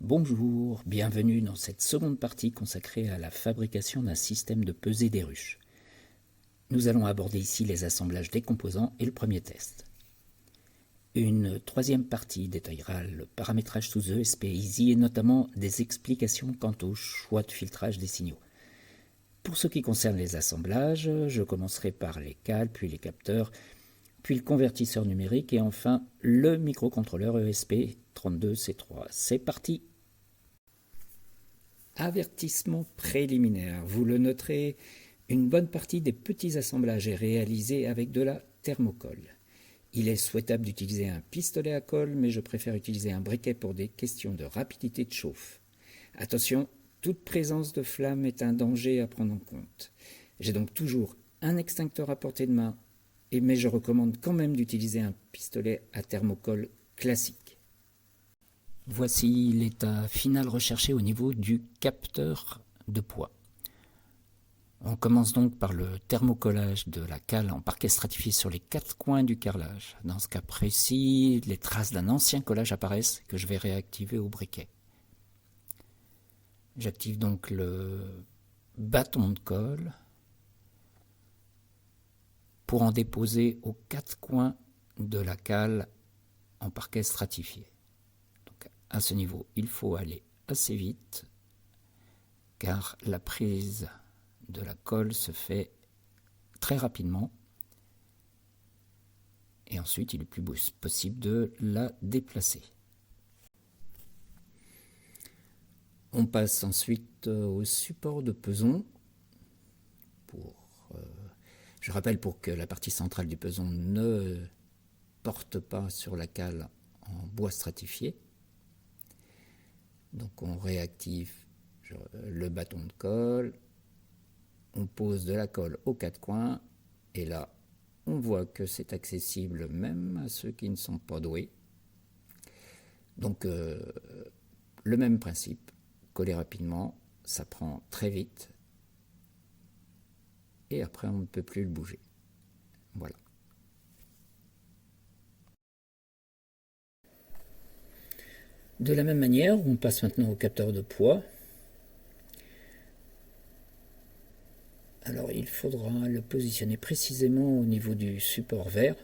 Bonjour, bienvenue dans cette seconde partie consacrée à la fabrication d'un système de pesée des ruches. Nous allons aborder ici les assemblages des composants et le premier test. Une troisième partie détaillera le paramétrage sous ESP Easy et notamment des explications quant au choix de filtrage des signaux. Pour ce qui concerne les assemblages, je commencerai par les cales, puis les capteurs, puis le convertisseur numérique et enfin le microcontrôleur ESP32C3. C'est parti! Avertissement préliminaire. Vous le noterez, une bonne partie des petits assemblages est réalisée avec de la thermocolle. Il est souhaitable d'utiliser un pistolet à colle, mais je préfère utiliser un briquet pour des questions de rapidité de chauffe. Attention, toute présence de flamme est un danger à prendre en compte. J'ai donc toujours un extincteur à portée de main, mais je recommande quand même d'utiliser un pistolet à thermocolle classique. Voici l'état final recherché au niveau du capteur de poids. On commence donc par le thermocollage de la cale en parquet stratifié sur les 4 coins du carrelage. Dans ce cas précis, les traces d'un ancien collage apparaissent que je vais réactiver au briquet. J'active donc le bâton de colle pour en déposer aux 4 coins de la cale en parquet stratifié. Donc à ce niveau, il faut aller assez vite car la prise de la colle se fait très rapidement et ensuite il est plus possible de la déplacer. On passe ensuite au support de peson. Je rappelle pour que la partie centrale du peson ne porte pas sur la cale en bois stratifié. Donc on réactive le bâton de colle, on pose de la colle aux 4 coins et là on voit que c'est accessible même à ceux qui ne sont pas doués. Donc le même principe, coller rapidement, ça prend très vite et après on ne peut plus le bouger. Voilà. De la même manière, on passe maintenant au capteur de poids. Alors il faudra le positionner précisément au niveau du support vert,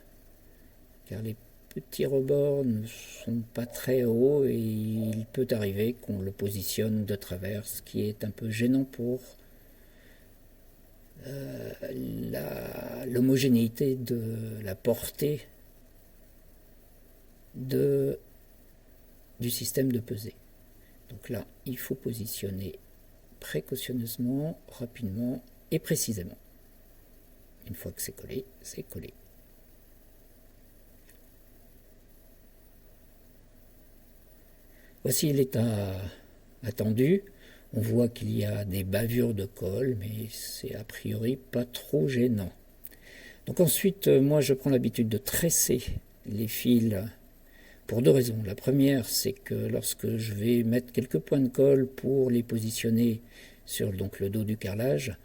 car les petits rebords ne sont pas très hauts et il peut arriver qu'on le positionne de travers, ce qui est un peu gênant pour l'homogénéité de la portée du système de pesée. Donc là, il faut positionner précautionneusement, rapidement et précisément. Une fois que c'est collé, c'est collé. Voici l'état attendu. On voit qu'il y a des bavures de colle, mais c'est a priori pas trop gênant. Donc ensuite, moi je prends l'habitude de tresser les fils pour 2 raisons. La première, c'est que lorsque je vais mettre quelques points de colle pour les positionner sur donc, le dos du carrelage,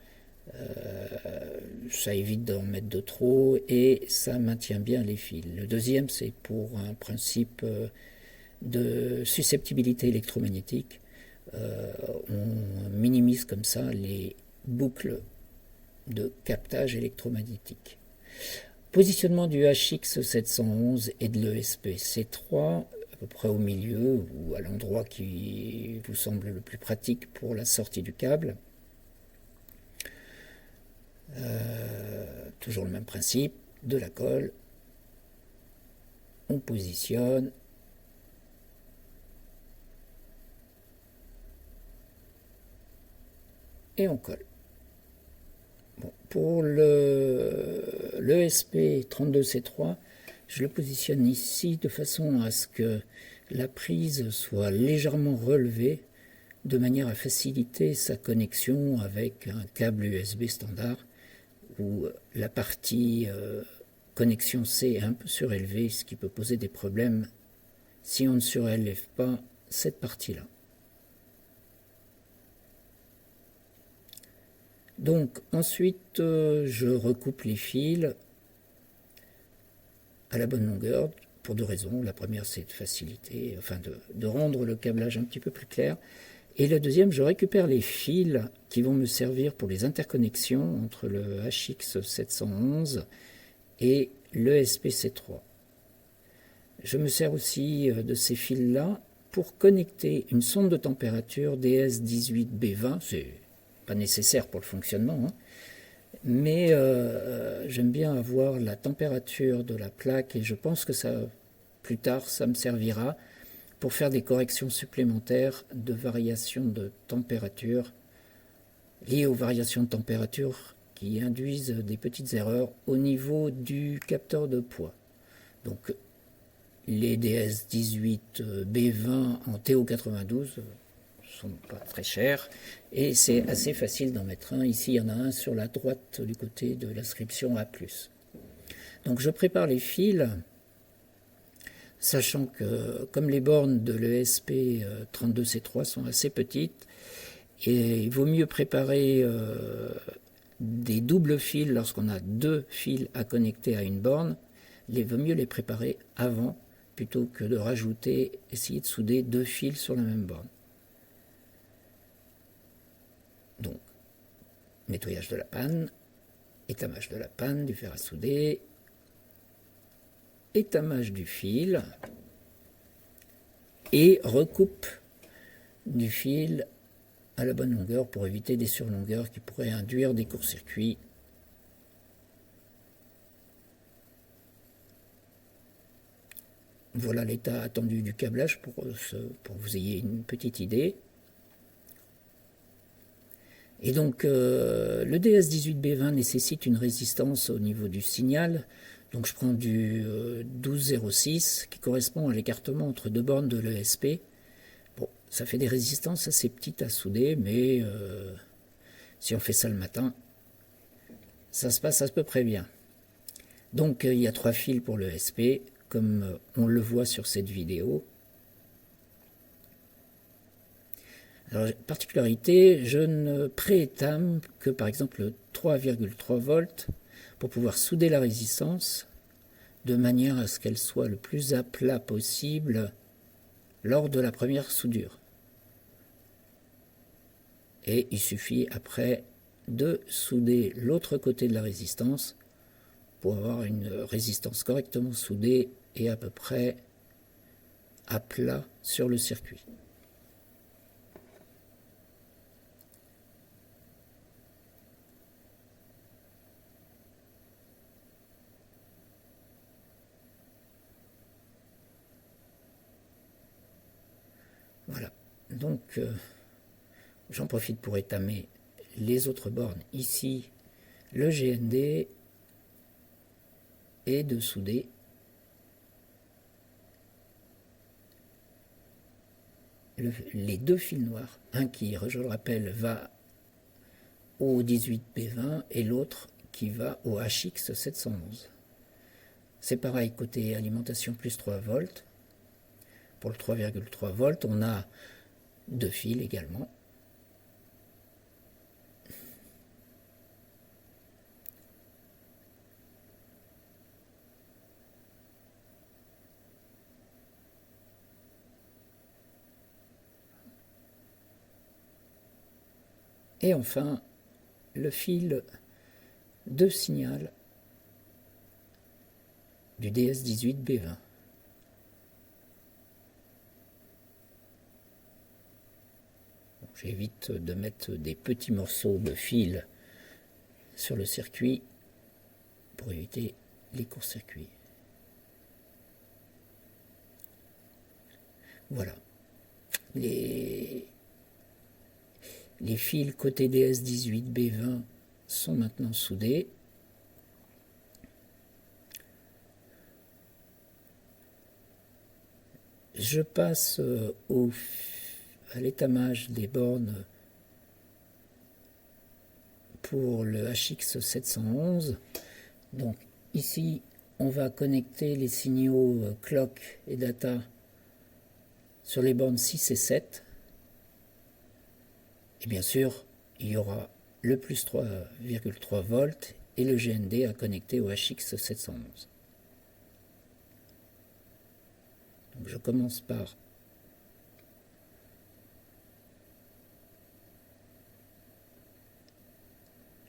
ça évite d'en mettre de trop et ça maintient bien les fils. Le deuxième, c'est pour un principe de susceptibilité électromagnétique. On minimise comme ça les boucles de captage électromagnétique. Positionnement du HX711 et de l'ESP-C3 à peu près au milieu ou à l'endroit qui vous semble le plus pratique pour la sortie du câble. Toujours le même principe, de la colle, on positionne et on colle. Bon, pour l'ESP32C3, je le positionne ici de façon à ce que la prise soit légèrement relevée de manière à faciliter sa connexion avec un câble USB standard où la partie connexion C est un peu surélevée, ce qui peut poser des problèmes si on ne surélève pas cette partie-là. Donc ensuite, je recoupe les fils à la bonne longueur pour deux raisons. La première, c'est de faciliter, enfin de rendre le câblage un petit peu plus clair. Et la deuxième, je récupère les fils qui vont me servir pour les interconnexions entre le HX711 et le SPC3. Je me sers aussi de ces fils-là pour connecter une sonde de température DS18B20. C'est pas nécessaire pour le fonctionnement, hein, mais j'aime bien avoir la température de la plaque et je pense que ça, plus tard, ça me servira pour faire des corrections supplémentaires de variations de température liées aux variations de température qui induisent des petites erreurs au niveau du capteur de poids. Donc les DS18B20 en TO92 sont pas très chers et c'est assez facile d'en mettre un. Ici, il y en a un sur la droite du côté de l'inscription A+. Donc je prépare les fils, sachant que comme les bornes de l'ESP32C3 sont assez petites, et il vaut mieux préparer des doubles fils lorsqu'on a deux fils à connecter à une borne. Il vaut mieux les préparer avant plutôt que de rajouter, essayer de souder deux fils sur la même borne. Donc, nettoyage de la panne, étamage de la panne, du fer à souder, étamage du fil et recoupe du fil à la bonne longueur pour éviter des surlongueurs qui pourraient induire des courts-circuits. Voilà l'état attendu du câblage pour que vous ayez une petite idée. Et donc le DS18B20 nécessite une résistance au niveau du signal. Donc je prends du 12,06 qui correspond à l'écartement entre deux bornes de l'ESP. Bon, ça fait des résistances assez petites à souder, mais si on fait ça le matin, ça se passe à peu près bien. Donc il y a trois fils pour l'ESP, comme on le voit sur cette vidéo. Alors, particularité, je ne préétame que par exemple 3,3 volts pour pouvoir souder la résistance de manière à ce qu'elle soit le plus à plat possible lors de la première soudure. Et il suffit après de souder l'autre côté de la résistance pour avoir une résistance correctement soudée et à peu près à plat sur le circuit. Voilà, donc j'en profite pour étamer les autres bornes. Ici, le GND et de souder les deux fils noirs. Un qui, je le rappelle, va au 18B20 et l'autre qui va au HX711. C'est pareil côté alimentation plus 3 volts. Pour le 3,3 volts, on a deux fils également. Et enfin, le fil de signal du DS18B20. J'évite de mettre des petits morceaux de fil sur le circuit pour éviter les courts-circuits. Voilà. Les fils côté DS18B20 sont maintenant soudés. Je passe à l'étamage des bornes pour le HX711. Donc ici, on va connecter les signaux clock et data sur les bornes 6 et 7. Et bien sûr, il y aura le plus 3,3 volts et le GND à connecter au HX711. Donc je commence par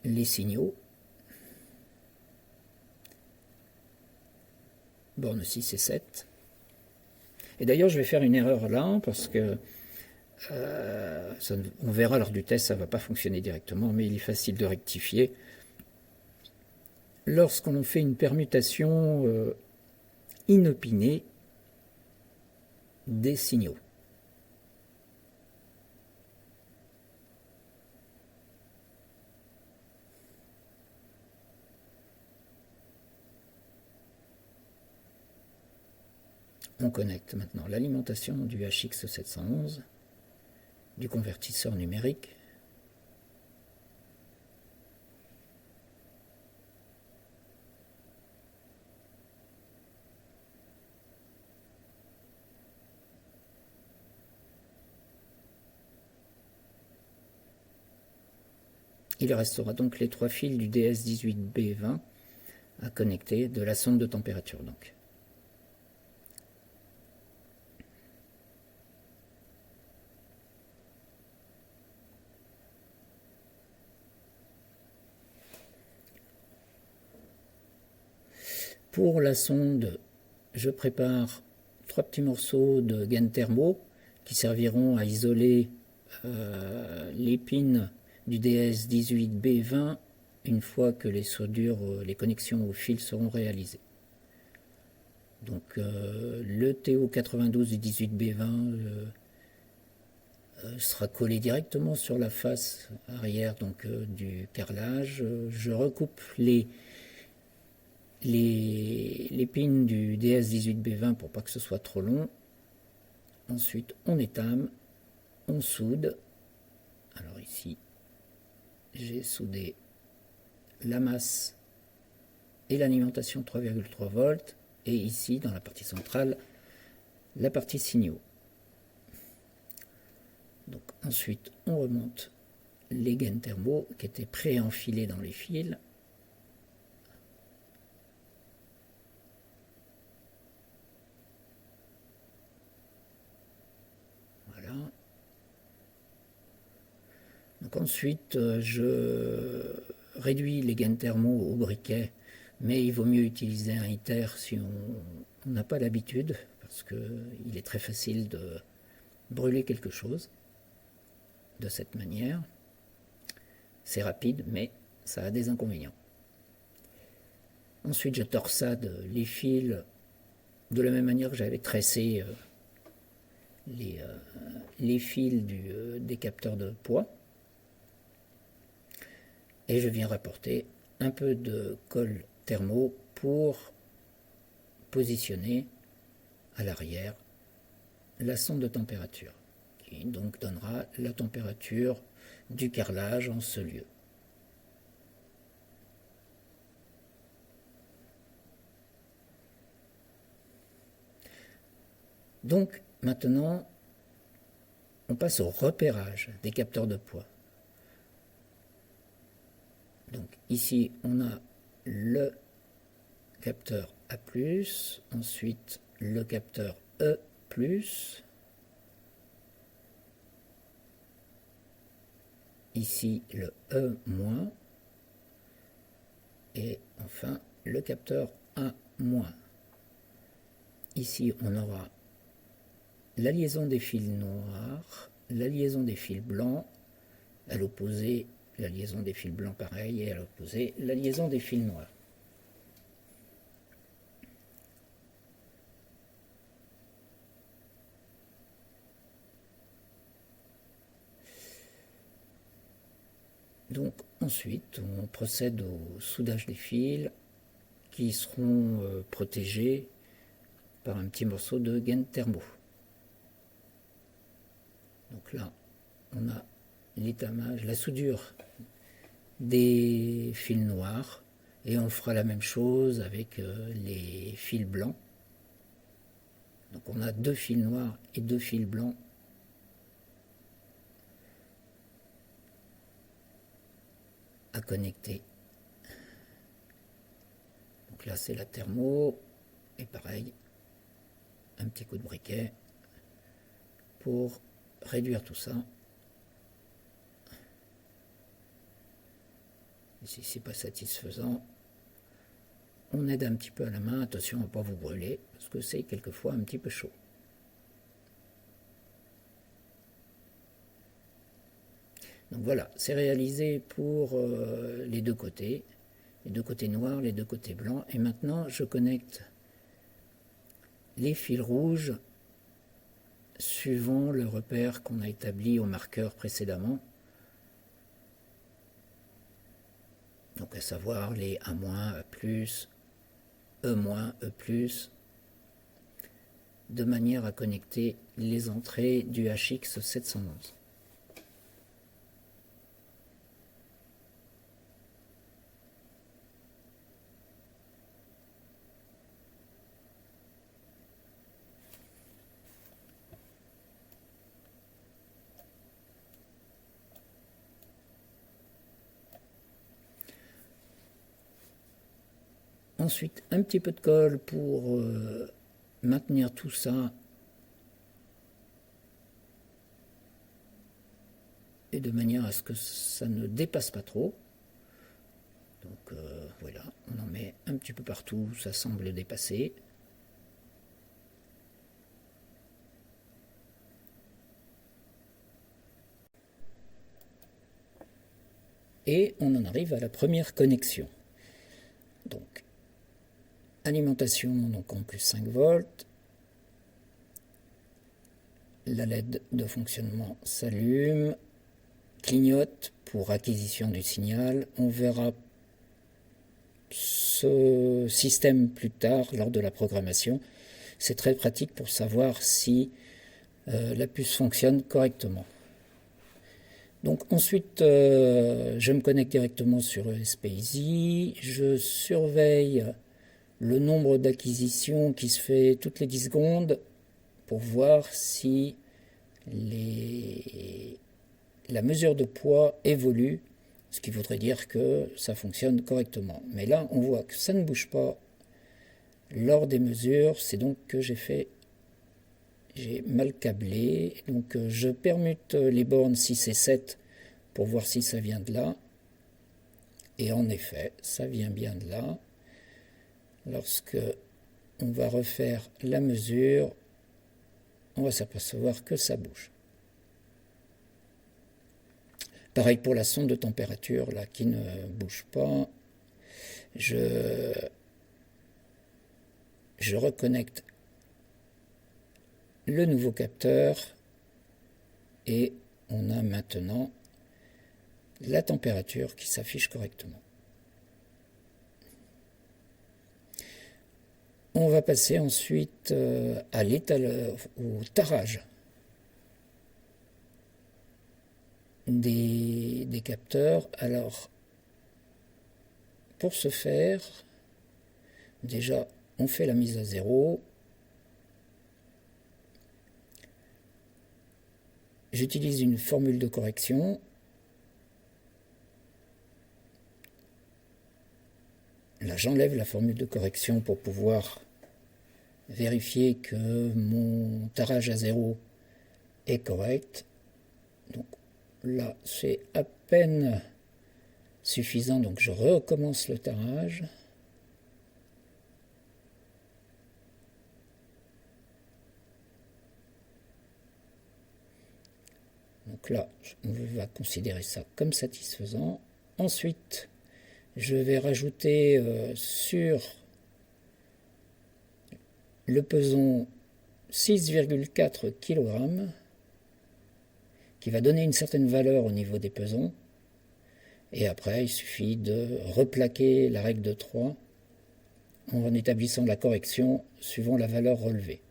les signaux. Borne 6 et 7. Et d'ailleurs, je vais faire une erreur là, parce que on verra lors du test, ça ne va pas fonctionner directement, mais il est facile de rectifier. Lorsqu'on fait une permutation inopinée des signaux. On connecte maintenant l'alimentation du HX711, du convertisseur numérique, il restera donc les 3 fils du DS18B20 à connecter de la sonde de température donc. Pour la sonde, je prépare 3 petits morceaux de gaines thermo qui serviront à isoler les pins du DS18B20 une fois que les soudures, les connexions au fil seront réalisées. Donc le TO92 du 18B20 sera collé directement sur la face arrière donc, du carrelage. Je recoupe les pins du DS18B20 pour pas que ce soit trop long. Ensuite on étame, on soude. Alors ici j'ai soudé la masse et l'alimentation 3,3 volts et ici dans la partie centrale la partie signaux. Donc ensuite on remonte les gaines thermo qui étaient pré-enfilées dans les fils. Voilà. Donc ensuite je réduis les gaines thermo au briquet, mais il vaut mieux utiliser un ITER si on n'a pas l'habitude, parce qu'il est très facile de brûler quelque chose de cette manière. C'est rapide, mais ça a des inconvénients. Ensuite, je torsade les fils de la même manière que j'avais tressé les fils des capteurs de poids. Et je viens rapporter un peu de colle thermo pour positionner à l'arrière la sonde de température, qui donc donnera la température du carrelage en ce lieu. Donc maintenant, on passe au repérage des capteurs de poids. Donc ici, on a le capteur A+, ensuite le capteur E+, ici le E-, et enfin le capteur A-. Ici, on aura la liaison des fils noirs, la liaison des fils blancs, à l'opposé, la liaison des fils blancs pareil, et à l'opposé, la liaison des fils noirs. Donc ensuite, on procède au soudage des fils qui seront protégés par un petit morceau de gaine thermo. Donc là, on a l'étamage, la soudure des fils noirs, et on fera la même chose avec les fils blancs. Donc on a 2 fils noirs et 2 fils blancs à connecter. Donc là c'est la thermo, et pareil, un petit coup de briquet pour réduire tout ça. Et si c'est pas satisfaisant, on aide un petit peu à la main. Attention à ne pas vous brûler, parce que c'est quelquefois un petit peu chaud. Donc voilà, c'est réalisé pour les deux côtés noirs, les deux côtés blancs. Et maintenant, je connecte les fils rouges suivant le repère qu'on a établi au marqueur précédemment. Donc à savoir les A-, A+, E-, E+, de manière à connecter les entrées du HX 711. Ensuite, un petit peu de colle pour maintenir tout ça et de manière à ce que ça ne dépasse pas trop. Donc voilà, on en met un petit peu partout, ça semble dépasser. Et on en arrive à la première connexion. Donc, alimentation donc en plus 5 volts. La LED de fonctionnement s'allume, clignote pour acquisition du signal. On verra ce système plus tard lors de la programmation. C'est très pratique pour savoir si la puce fonctionne correctement. Donc ensuite, je me connecte directement sur SPISY. Je surveille le nombre d'acquisitions qui se fait toutes les 10 secondes pour voir si la mesure de poids évolue, ce qui voudrait dire que ça fonctionne correctement. Mais là, on voit que ça ne bouge pas lors des mesures, c'est donc que j'ai mal câblé. Donc je permute les bornes 6 et 7 pour voir si ça vient de là. Et en effet, ça vient bien de là. Lorsque on va refaire la mesure, on va s'apercevoir que ça bouge. Pareil pour la sonde de température là qui ne bouge pas. Je reconnecte le nouveau capteur et on a maintenant la température qui s'affiche correctement. On va passer ensuite à au tarage des capteurs. Alors, pour ce faire, déjà, on fait la mise à zéro. J'utilise une formule de correction. Là, j'enlève la formule de correction pour pouvoir vérifier que mon tarage à zéro est correct. Donc là, c'est à peine suffisant, donc je recommence le tarage. Donc là, on va considérer ça comme satisfaisant. Ensuite, je vais rajouter sur le peson 6,4 kg qui va donner une certaine valeur au niveau des pesons. Et après, il suffit de replaquer la règle de 3 en établissant la correction suivant la valeur relevée.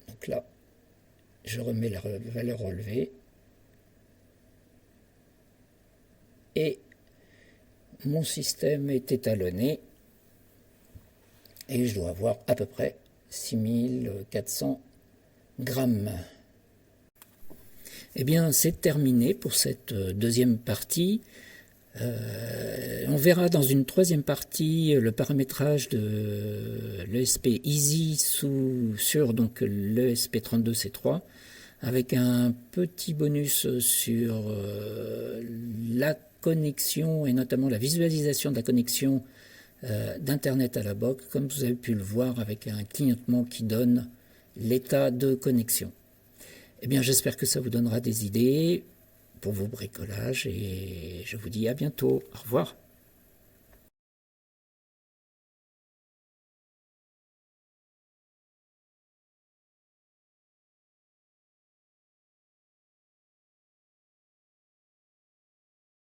Donc là, je remets la valeur relevée. Et mon système est étalonné et je dois avoir à peu près 6400 grammes. Eh bien, c'est terminé pour cette deuxième partie. On verra dans une troisième partie le paramétrage de l'ESP Easy sur donc l'ESP32C3 avec un petit bonus sur la connexion et notamment la visualisation de la connexion d'Internet à la box, comme vous avez pu le voir avec un clignotement qui donne l'état de connexion. Eh bien, j'espère que ça vous donnera des idées pour vos bricolages et je vous dis à bientôt. Au revoir.